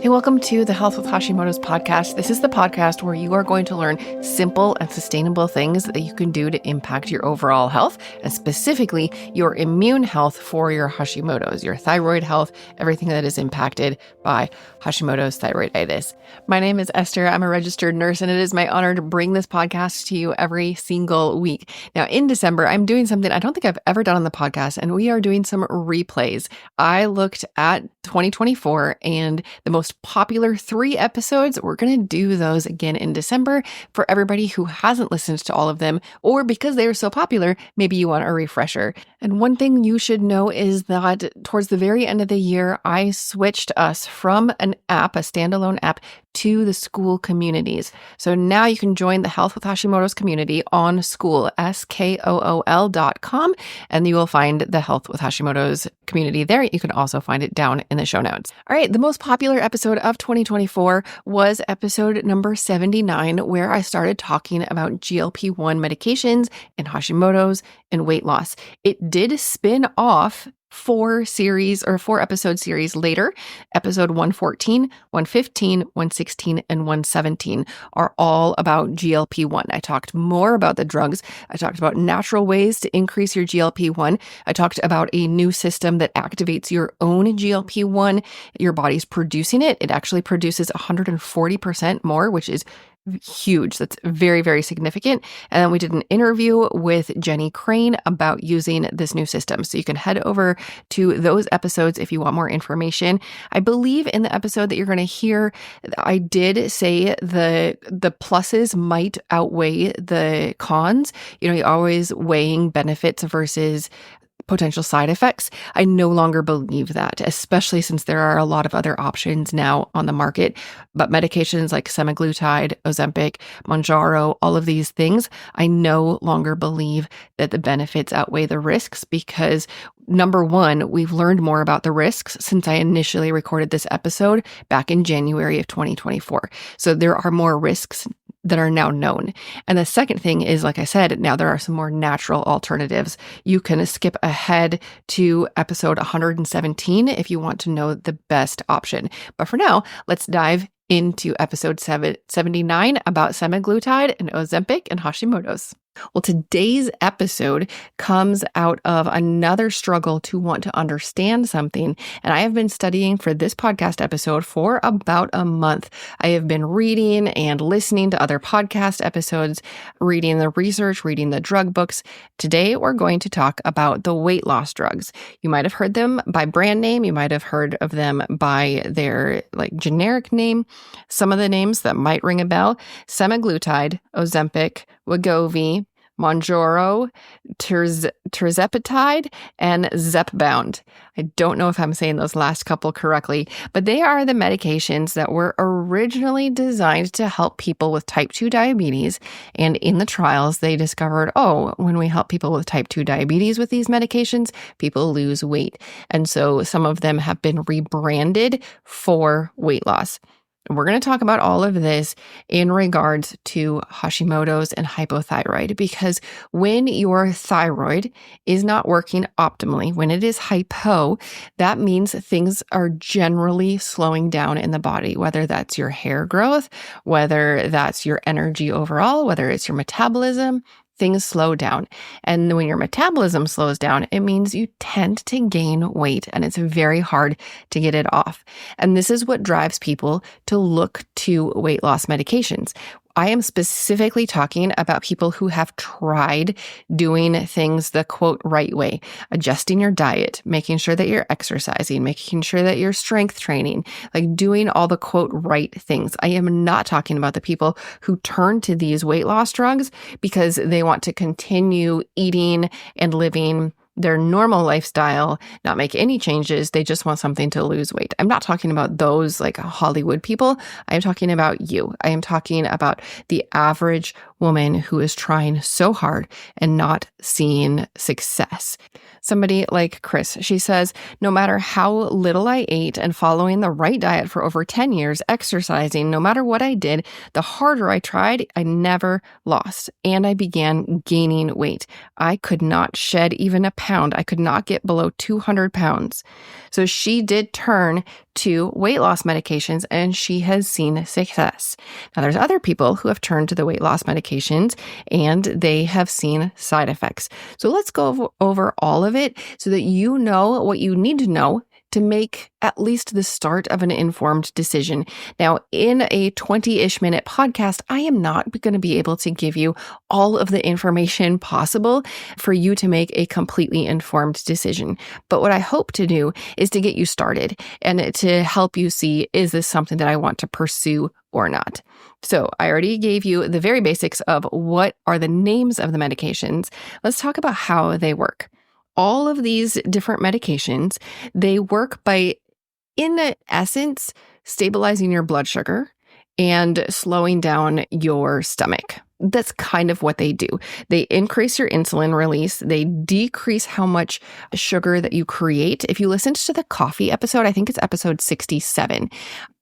Hey, welcome to the Health with Hashimoto's podcast. This is the podcast where you are going to learn simple and sustainable things that you can do to impact your overall health, and specifically your immune health for your Hashimoto's, your thyroid health, everything that is impacted by Hashimoto's thyroiditis. My name is Esther. I'm a registered nurse, and it is my honor to bring this podcast to you every single week. Now, in December, I'm doing something I don't think I've ever done on the podcast, and we are doing some replays. I looked at 2024 and the most popular 3 episodes. We're going to do those again in December for everybody who hasn't listened to all of them, or because they are so popular, maybe you want a refresher. And one thing you should know is that towards the very end of the year, I switched us from an app, a standalone app, to the Skool communities. So now you can join the Health with Hashimoto's community on Skool, Skool.com, and you will find the Health with Hashimoto's community there. You can also find it down in the show notes. All right, the most popular episode of 2024 was episode number 79, where I started talking about GLP-1 medications and Hashimoto's and weight loss. It did spin off 4 episode series later. Episode 114, 115, 116, and 117 are all about GLP-1. I talked more about the drugs. I talked about natural ways to increase your GLP-1. I talked about a new system that activates your own GLP-1. Your body's producing it. It actually produces 140% more, which is huge. That's very, very significant. And then we did an interview with Jenny Crane about using this new system. So you can head over to those episodes if you want more information. I believe in the episode that you're going to hear, I did say the pluses might outweigh the cons. You know, you're always weighing benefits versus potential side effects. I no longer believe that, especially since there are a lot of other options now on the market. But medications like Semaglutide, Ozempic, Mounjaro, all of these things, I no longer believe that the benefits outweigh the risks because, number one, we've learned more about the risks since I initially recorded this episode back in January of 2024. So there are more risks that are now known. And the second thing is, like I said, now there are some more natural alternatives. You can skip ahead to episode 117 if you want to know the best option. But for now, let's dive into episode 79 about semaglutide and Ozempic and Hashimoto's. Well, today's episode comes out of another struggle to want to understand something. And I have been studying for this podcast episode for about a month. I have been reading and listening to other podcast episodes, reading the research, reading the drug books. Today, we're going to talk about the weight loss drugs. You might have heard them by brand name. You might have heard of them by their generic name. Some of the names that might ring a bell: Semaglutide, Ozempic, Wegovy, Mounjaro, Tirzepatide, and Zepbound. I don't know if I'm saying those last couple correctly, but they are the medications that were originally designed to help people with type 2 diabetes. And in the trials, they discovered, when we help people with type 2 diabetes with these medications, people lose weight. And so some of them have been rebranded for weight loss. We're going to talk about all of this in regards to Hashimoto's and hypothyroid, because when your thyroid is not working optimally, when it is hypo, that means things are generally slowing down in the body, whether that's your hair growth, whether that's your energy overall, whether it's your metabolism. Things slow down. And when your metabolism slows down, it means you tend to gain weight, and it's very hard to get it off. And this is what drives people to look to weight loss medications. I am specifically talking about people who have tried doing things the quote right way, adjusting your diet, making sure that you're exercising, making sure that you're strength training, doing all the quote right things. I am not talking about the people who turn to these weight loss drugs because they want to continue eating and living their normal lifestyle, not make any changes. They just want something to lose weight. I'm not talking about those Hollywood people. I am talking about you. I am talking about the average woman who is trying so hard and not seeing success. Somebody like Chris, she says, no matter how little I ate and following the right diet for over 10 years, exercising, no matter what I did, the harder I tried, I never lost. And I began gaining weight. I could not shed even a pound. I could not get below 200 pounds. So she did turn to weight loss medications and she has seen success. Now, there's other people who have turned to the weight loss medications and they have seen side effects. So let's go over all of it so that you know what you need to know to make at least the start of an informed decision. Now, in a 20-ish minute podcast, I am not going to be able to give you all of the information possible for you to make a completely informed decision. But what I hope to do is to get you started and to help you see, is this something that I want to pursue or not? So I already gave you the very basics of what are the names of the medications. Let's talk about how they work. All of these different medications, they work by, in essence, stabilizing your blood sugar and slowing down your stomach. That's kind of what they do. They increase your insulin release. They decrease how much sugar that you create. If you listened to the coffee episode, I think it's episode 67,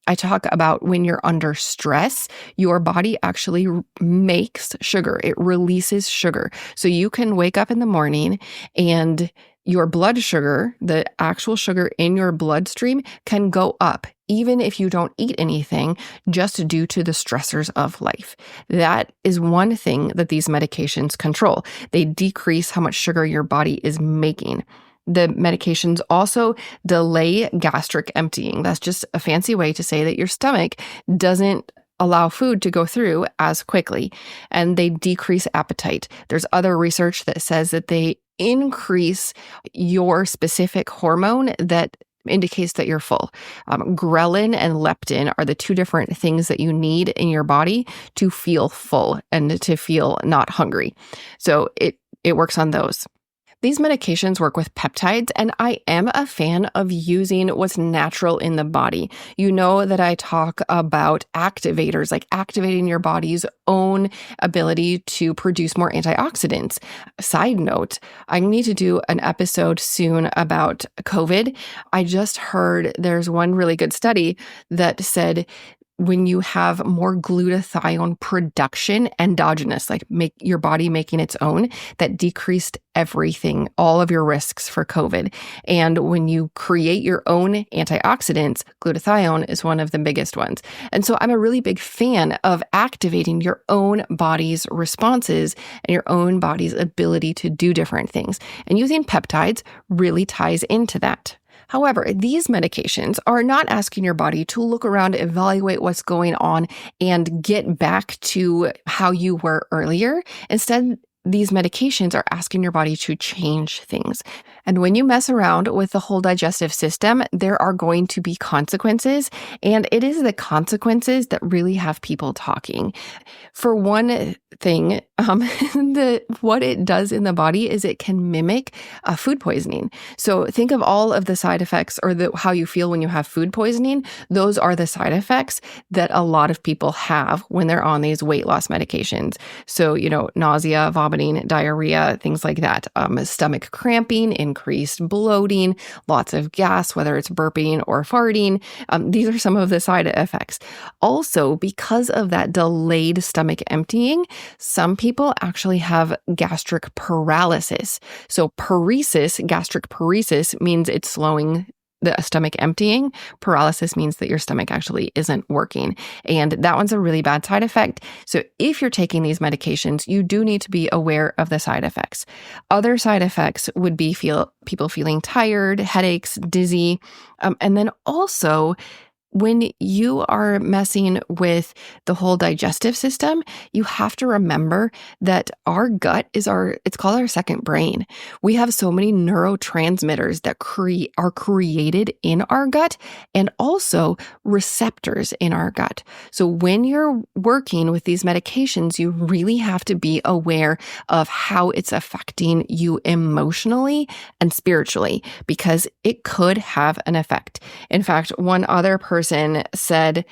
I talk about when you're under stress, your body actually makes sugar. It releases sugar. So you can wake up in the morning and your blood sugar, the actual sugar in your bloodstream, can go up, even if you don't eat anything, just due to the stressors of life. That is one thing that these medications control. They decrease how much sugar your body is making. The medications also delay gastric emptying. That's just a fancy way to say that your stomach doesn't allow food to go through as quickly, and they decrease appetite. There's other research that says that they increase your specific hormone that indicates that you're full. Ghrelin and leptin are the two different things that you need in your body to feel full and to feel not hungry. So it works on those. These medications work with peptides, and I am a fan of using what's natural in the body. You know that I talk about activators, like activating your body's own ability to produce more antioxidants. Side note, I need to do an episode soon about COVID. I just heard there's one really good study that said when you have more glutathione production endogenous, like make your body making its own, that decreased everything, all of your risks for COVID. And when you create your own antioxidants, glutathione is one of the biggest ones. And so I'm a really big fan of activating your own body's responses and your own body's ability to do different things. And using peptides really ties into that. However, these medications are not asking your body to look around, evaluate what's going on, and get back to how you were earlier. Instead, these medications are asking your body to change things. And when you mess around with the whole digestive system, there are going to be consequences. And it is the consequences that really have people talking. For one thing, what it does in the body is it can mimic food poisoning. So think of all of the side effects or how you feel when you have food poisoning. Those are the side effects that a lot of people have when they're on these weight loss medications. So, nausea, vomiting, diarrhea, things like that. Stomach cramping, increased bloating, lots of gas, whether it's burping or farting. These are some of the side effects. Also, because of that delayed stomach emptying, some people actually have gastric paralysis. So gastric paresis means it's slowing the stomach emptying. Paralysis means that your stomach actually isn't working. And that one's a really bad side effect. So if you're taking these medications, you do need to be aware of the side effects. Other side effects would be people feeling tired, headaches, dizzy. And then also, when you are messing with the whole digestive system, you have to remember that our gut is it's called our second brain. We have so many neurotransmitters that are created in our gut and also receptors in our gut. So when you're working with these medications, you really have to be aware of how it's affecting you emotionally and spiritually, because it could have an effect. In fact, one other person said,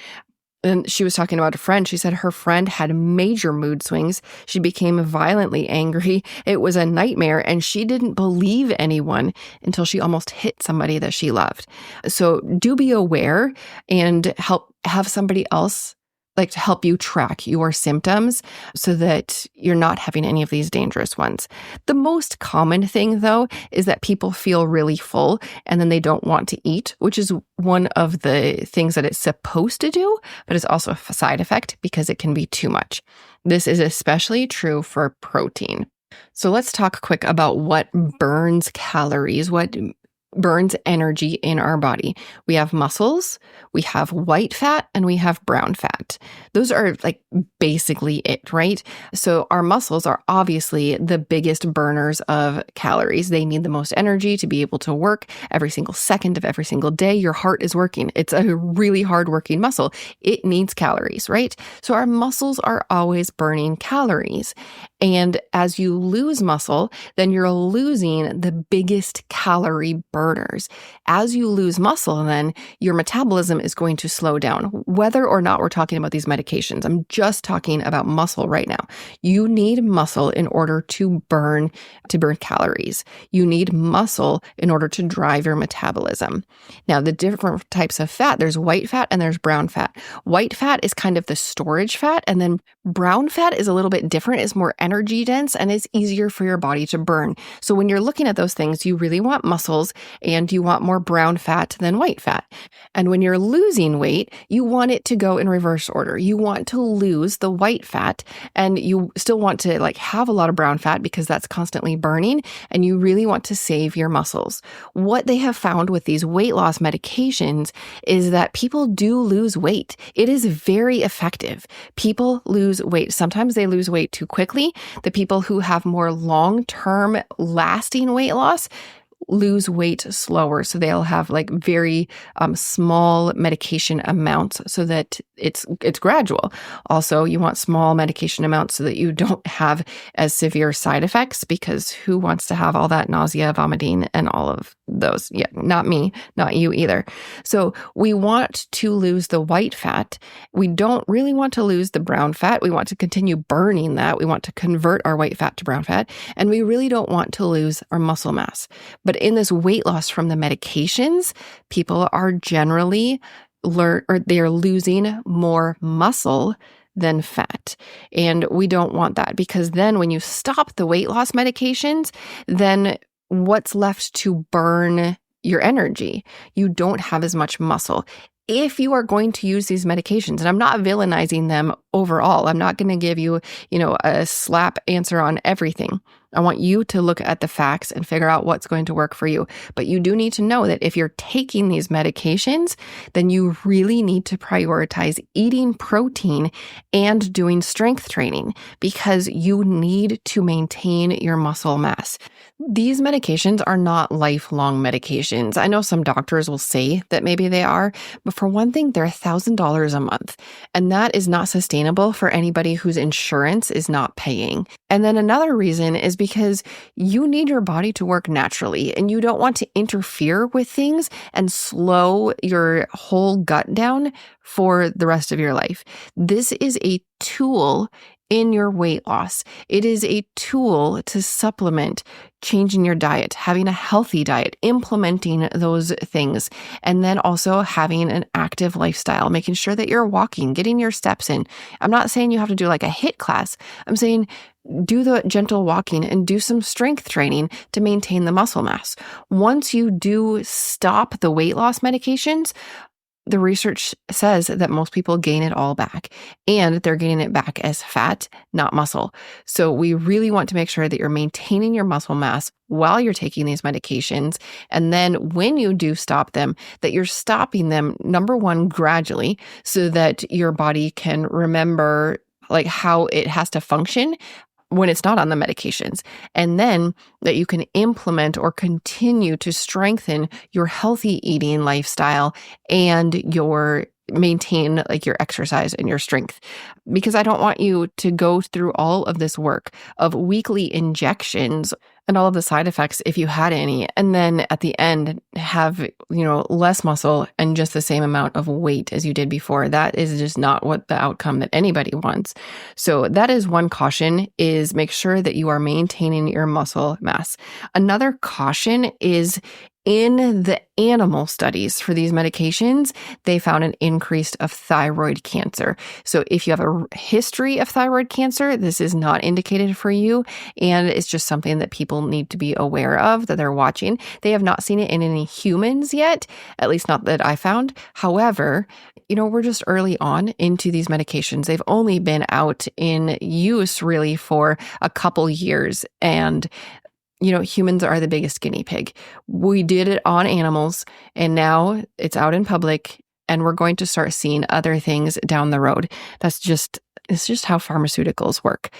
And she was talking about a friend. She said her friend had major mood swings. She became violently angry. It was a nightmare, and she didn't believe anyone until she almost hit somebody that she loved. So do be aware and have somebody else to help you track your symptoms so that you're not having any of these dangerous ones. The most common thing, though, is that people feel really full and then they don't want to eat, which is one of the things that it's supposed to do, but it's also a side effect because it can be too much. This is especially true for protein. So let's talk quick about what burns calories, what burns energy in our body. We have muscles, we have white fat, and we have brown fat. Those are basically it, right? So our muscles are obviously the biggest burners of calories. They need the most energy to be able to work every single second of every single day. Your heart is working. It's a really hard working muscle. It needs calories, right? So our muscles are always burning calories. And as you lose muscle, then you're losing the biggest calorie burners. As you lose muscle, then your metabolism is going to slow down, whether or not we're talking about these medications. I'm just talking about muscle right now. You need muscle in order to burn calories. You need muscle in order to drive your metabolism. Now, the different types of fat, there's white fat and there's brown fat. White fat is kind of the storage fat, and then brown fat is a little bit different. It's more energy dense and it's easier for your body to burn. So when you're looking at those things, you really want muscles and you want more brown fat than white fat. And when you're losing weight, you want it to go in reverse order. You want to lose the white fat and you still want to have a lot of brown fat because that's constantly burning, and you really want to save your muscles. What they have found with these weight loss medications is that people do lose weight. It is very effective. People lose weight. Sometimes they lose weight too quickly. The people who have more long-term lasting weight loss lose weight slower. So they'll have very small medication amounts so that it's gradual. Also, you want small medication amounts so that you don't have as severe side effects, because who wants to have all that nausea, vomiting, and all of those? Yeah, not me, not you either. So we want to lose the white fat. We don't really want to lose the brown fat. We want to continue burning that. We want to convert our white fat to brown fat. And we really don't want to lose our muscle mass. But in this weight loss from the medications, people are generally they're losing more muscle than fat. And we don't want that, because then when you stop the weight loss medications, then what's left to burn your energy? You don't have as much muscle. If you are going to use these medications, and I'm not villainizing them overall, I'm not going to give you, a slap answer on everything. I want you to look at the facts and figure out what's going to work for you. But you do need to know that if you're taking these medications, then you really need to prioritize eating protein and doing strength training, because you need to maintain your muscle mass. These medications are not lifelong medications. I know some doctors will say that maybe they are, but for one thing, they're $1,000 a month. And that is not sustainable for anybody whose insurance is not paying. And then another reason is because you need your body to work naturally, and you don't want to interfere with things and slow your whole gut down for the rest of your life. This is a tool in your weight loss. It is a tool to supplement changing your diet, having a healthy diet, implementing those things, and then also having an active lifestyle, making sure that you're walking, getting your steps in. I'm not saying you have to do a HIIT class. I'm saying do the gentle walking and do some strength training to maintain the muscle mass. Once you do stop the weight loss medications, the research says that most people gain it all back, and they're gaining it back as fat, not muscle. So we really want to make sure that you're maintaining your muscle mass while you're taking these medications. And then when you do stop them, that you're stopping them, number one, gradually, so that your body can remember how it has to function when it's not on the medications, and then that you can implement or continue to strengthen your healthy eating lifestyle and maintain your exercise and your strength. Because I don't want you to go through all of this work of weekly injections and all of the side effects if you had any, and then at the end have, less muscle and just the same amount of weight as you did before. That is just not what the outcome that anybody wants. So that is one caution, is make sure that you are maintaining your muscle mass. Another caution is in the animal studies for these medications, they found an increase of thyroid cancer. So if you have a history of thyroid cancer, this is not indicated for you. And it's just something that people need to be aware of, that they're watching. They have not seen it in any humans yet, at least not that I found. However, we're just early on into these medications. They've only been out in use really for a couple years. And humans are the biggest guinea pig. We did it on animals, and now it's out in public, and we're going to start seeing other things down the road. It's just how pharmaceuticals work.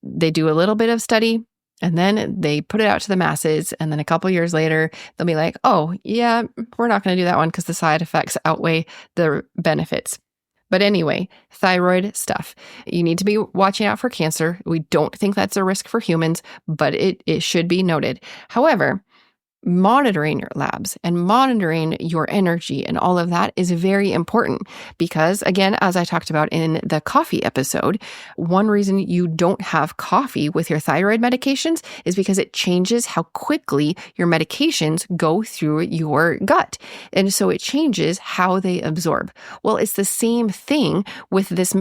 They do a little bit of study, and then they put it out to the masses, and then a couple years later, they'll be like, oh, yeah, we're not going to do that one because the side effects outweigh the benefits. But anyway, thyroid stuff. You need to be watching out for cancer. We don't think that's a risk for humans, but it should be noted. However, monitoring your labs and monitoring your energy and all of that is very important because, again, as I talked about in the coffee episode, one reason you don't have coffee with your thyroid medications is because it changes how quickly your medications go through your gut. And so it changes how they absorb. Well, it's the same thing with this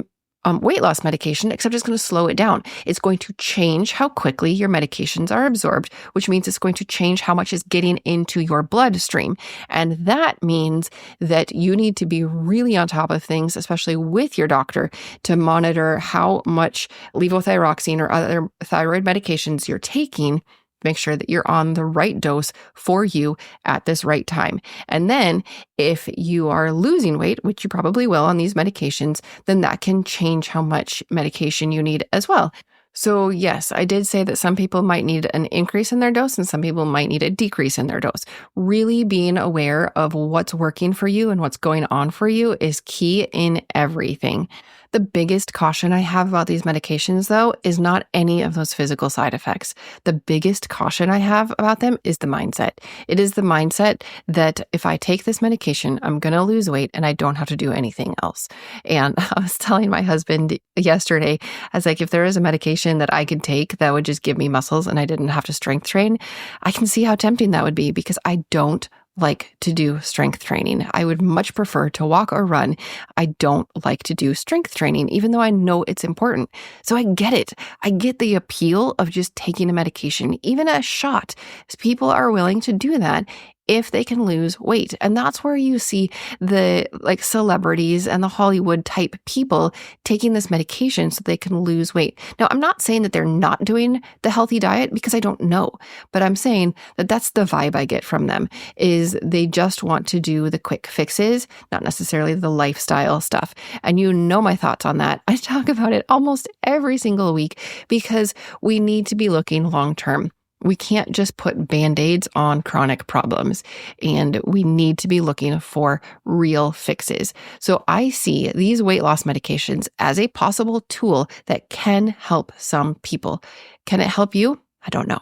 weight loss medication, except it's going to slow it down. It's going to change how quickly your medications are absorbed, which means it's going to change how much is getting into your bloodstream. And that means that you need to be really on top of things, especially with your doctor, to monitor how much levothyroxine or other thyroid medications you're taking. Make sure that you're on the right dose for you at this right time. And then if you are losing weight, which you probably will on these medications, then that can change how much medication you need as well. So yes, I did say that some people might need an increase in their dose and some people might need a decrease in their dose. Really being aware of what's working for you and what's going on for you is key in everything. The biggest caution I have about these medications, though, is not any of those physical side effects. The biggest caution I have about them is the mindset. It is the mindset that if I take this medication, I'm going to lose weight and I don't have to do anything else. And I was telling my husband yesterday, I was like, if there is a medication that I could take that would just give me muscles and I didn't have to strength train, I can see how tempting that would be because I don't like to do strength training. I would much prefer to walk or run. I don't like to do strength training, even though I know it's important. So I get it. I get the appeal of just taking a medication, even a shot. People are willing to do that if they can lose weight. And that's where you see the celebrities and the Hollywood type people taking this medication so they can lose weight. Now, I'm not saying that they're not doing the healthy diet because I don't know, but I'm saying that that's the vibe I get from them is they just want to do the quick fixes, not necessarily the lifestyle stuff. And my thoughts on that. I talk about it almost every single week because we need to be looking long-term. We can't just put Band-Aids on chronic problems, and we need to be looking for real fixes. So I see these weight loss medications as a possible tool that can help some people. Can it help you? I don't know.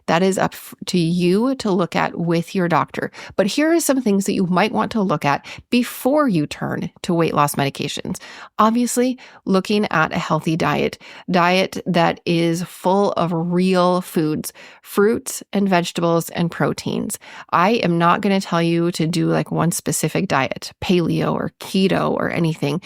That is up to you to look at with your doctor. But here are some things that you might want to look at before you turn to weight loss medications. Obviously, looking at a healthy diet that is full of real foods, fruits and vegetables and proteins. I am not going to tell you to do one specific diet, paleo or keto or anything.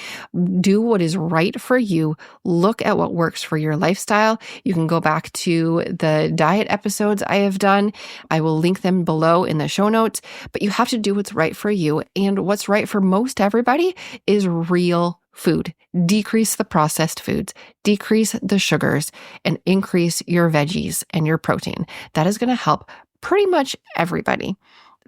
Do what is right for you. Look at what works for your lifestyle. You can go back to the diet episodes I have done. I will link them below in the show notes, but you have to do what's right for you. And what's right for most everybody is real food. Decrease the processed foods, decrease the sugars, and increase your veggies and your protein. That is going to help pretty much everybody.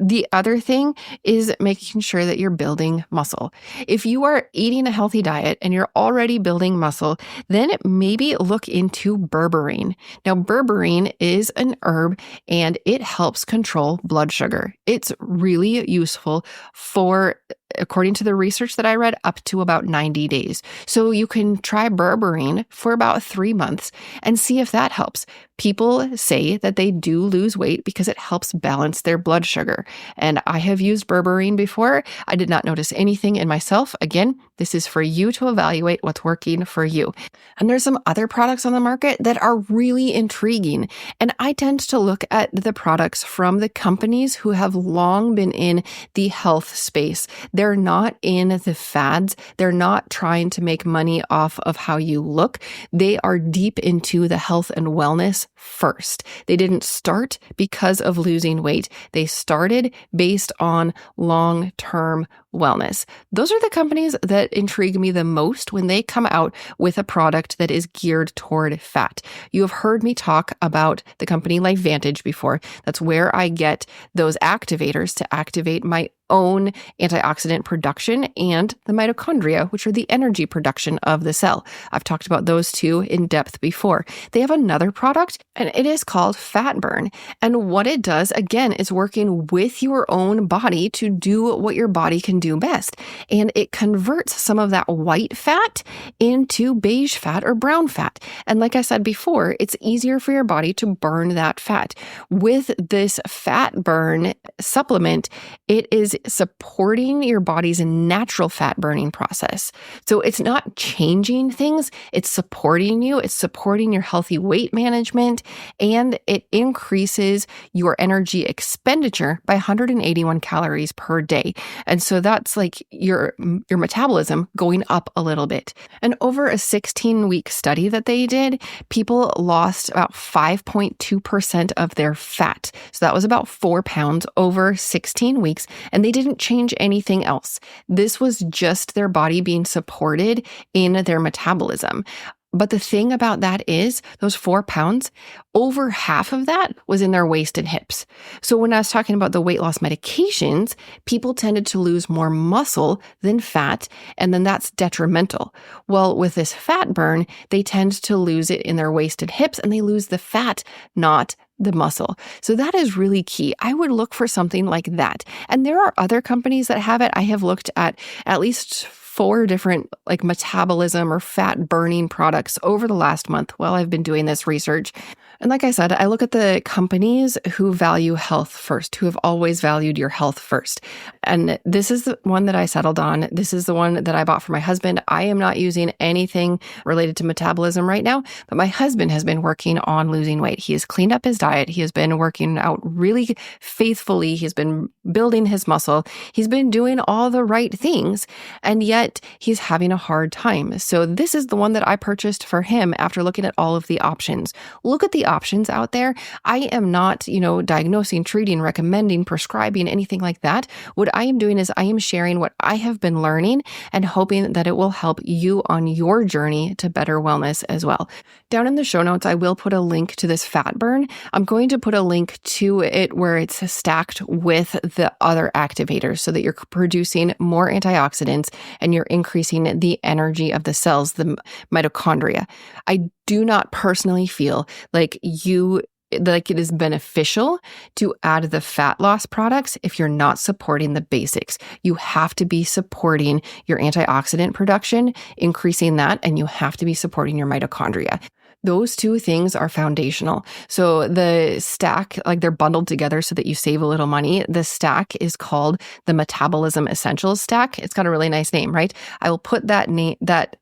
The other thing is making sure that you're building muscle. If you are eating a healthy diet and you're already building muscle, then maybe look into berberine. Now, berberine is an herb and it helps control blood sugar. It's really useful for according to the research that I read, up to about 90 days. So you can try berberine for about 3 months and see if that helps. People say that they do lose weight because it helps balance their blood sugar. And I have used berberine before. I did not notice anything in myself. Again, this is for you to evaluate what's working for you. And there's some other products on the market that are really intriguing. And I tend to look at the products from the companies who have long been in the health space. They're not in the fads. They're not trying to make money off of how you look. They are deep into the health and wellness first. They didn't start because of losing weight. They started based on long-term wellness. Those are the companies that intrigue me the most when they come out with a product that is geared toward fat. You have heard me talk about the company LifeVantage before. That's where I get those activators to activate my own antioxidant production and the mitochondria, which are the energy production of the cell. I've talked about those two in depth before. They have another product, and it is called Fat Burn. And what it does, again, is working with your own body to do what your body can do best. And it converts some of that white fat into beige fat or brown fat. And like I said before, it's easier for your body to burn that fat. With this Fat Burn supplement, it is supporting your body's natural fat burning process. So it's not changing things, it's supporting you, it's supporting your healthy weight management, and it increases your energy expenditure by 181 calories per day. And so that's like your metabolism going up a little bit. And over a 16-week study that they did, people lost about 5.2% of their fat. So that was about 4 pounds over 16 weeks. And they didn't change anything else. This was just their body being supported in their metabolism. But the thing about that is those 4 pounds, over half of that was in their waist and hips. So when I was talking about the weight loss medications, people tended to lose more muscle than fat, and then that's detrimental. Well, with this Fat Burn, they tend to lose it in their waist and hips, and they lose the fat, not the muscle. So that is really key. I would look for something like that. And there are other companies that have it. I have looked at least 4 different like metabolism or fat burning products over the last month while I've been doing this research. And like I said, I look at the companies who value health first, who have always valued your health first. And this is the one that I settled on. This is the one that I bought for my husband. I am not using anything related to metabolism right now, but my husband has been working on losing weight. He has cleaned up his diet. He has been working out really faithfully. He's been building his muscle. He's been doing all the right things, and yet he's having a hard time. So this is the one that I purchased for him after looking at all of the options. Look at the options out there. I am not, diagnosing, treating, recommending, prescribing, anything like that. What I am doing is I am sharing what I have been learning and hoping that it will help you on your journey to better wellness as well. Down in the show notes, I will put a link to this Fat Burn. I'm going to put a link to it where it's stacked with the other activators so that you're producing more antioxidants and you're increasing the energy of the cells, the mitochondria. I do not personally feel like it is beneficial to add the fat loss products if you're not supporting the basics. You have to be supporting your antioxidant production, increasing that, and you have to be supporting your mitochondria. Those two things are foundational. So the stack, they're bundled together so that you save a little money. The stack is called the Metabolism Essentials stack. It's got a really nice name, right? I will put that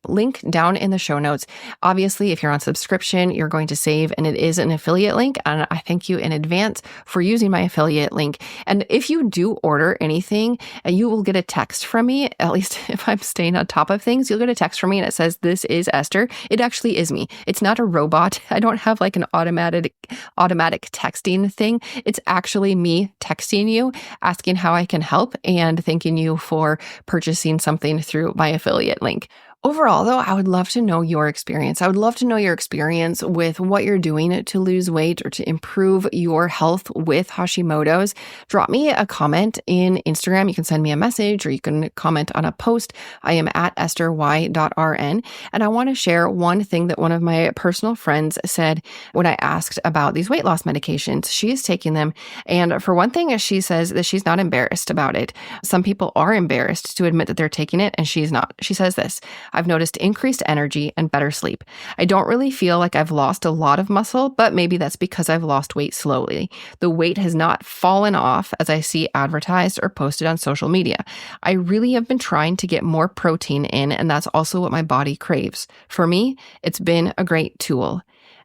link down in the show notes. Obviously, if you're on subscription, you're going to save, and it is an affiliate link. And I thank you in advance for using my affiliate link. And if you do order anything, you will get a text from me, at least if I'm staying on top of things, you'll get a text from me and it says, "This is Esther." It actually is me. It's not a robot. I don't have an automatic texting thing. It's actually me texting you, asking how I can help and thanking you for purchasing something through my affiliate link. Overall, though, I would love to know your experience. I would love to know your experience with what you're doing to lose weight or to improve your health with Hashimoto's. Drop me a comment in Instagram. You can send me a message or you can comment on a post. I am at estherY.rn. And I want to share one thing that one of my personal friends said when I asked about these weight loss medications. She is taking them. And for one thing, she says that she's not embarrassed about it. Some people are embarrassed to admit that they're taking it, and she's not. She says this: I've noticed increased energy and better sleep. I don't really feel like I've lost a lot of muscle, but maybe that's because I've lost weight slowly. The weight has not fallen off as I see advertised or posted on social media. I really have been trying to get more protein in, and that's also what my body craves. For me, it's been a great tool.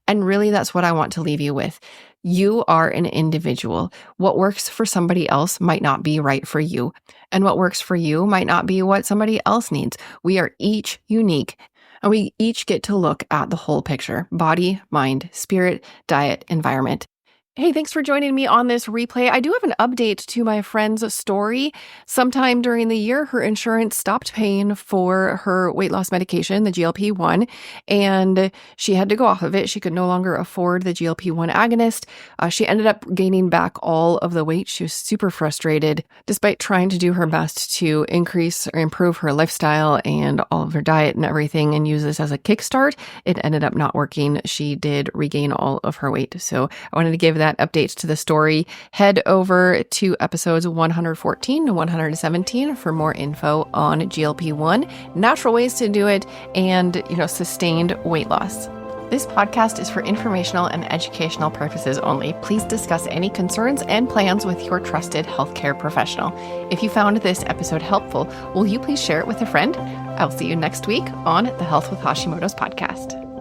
And really, that's what I want to leave you with. You are an individual. What works for somebody else might not be right for you. And what works for you might not be what somebody else needs. We are each unique, and we each get to look at the whole picture: body, mind, spirit, diet, environment. Hey, thanks for joining me on this replay. I do have an update to my friend's story. Sometime during the year, her insurance stopped paying for her weight loss medication, the GLP-1, and she had to go off of it. She could no longer afford the GLP-1 agonist. She ended up gaining back all of the weight. She was super frustrated, despite trying to do her best to increase or improve her lifestyle and all of her diet and everything and use this as a kickstart. It ended up not working. She did regain all of her weight. So I wanted to give that update to the story. Head over to episodes 114 to 117 for more info on GLP-1, natural ways to do it, and, sustained weight loss. This podcast is for informational and educational purposes only. Please discuss any concerns and plans with your trusted healthcare professional. If you found this episode helpful, will you please share it with a friend? I'll see you next week on the Health with Hashimoto's podcast.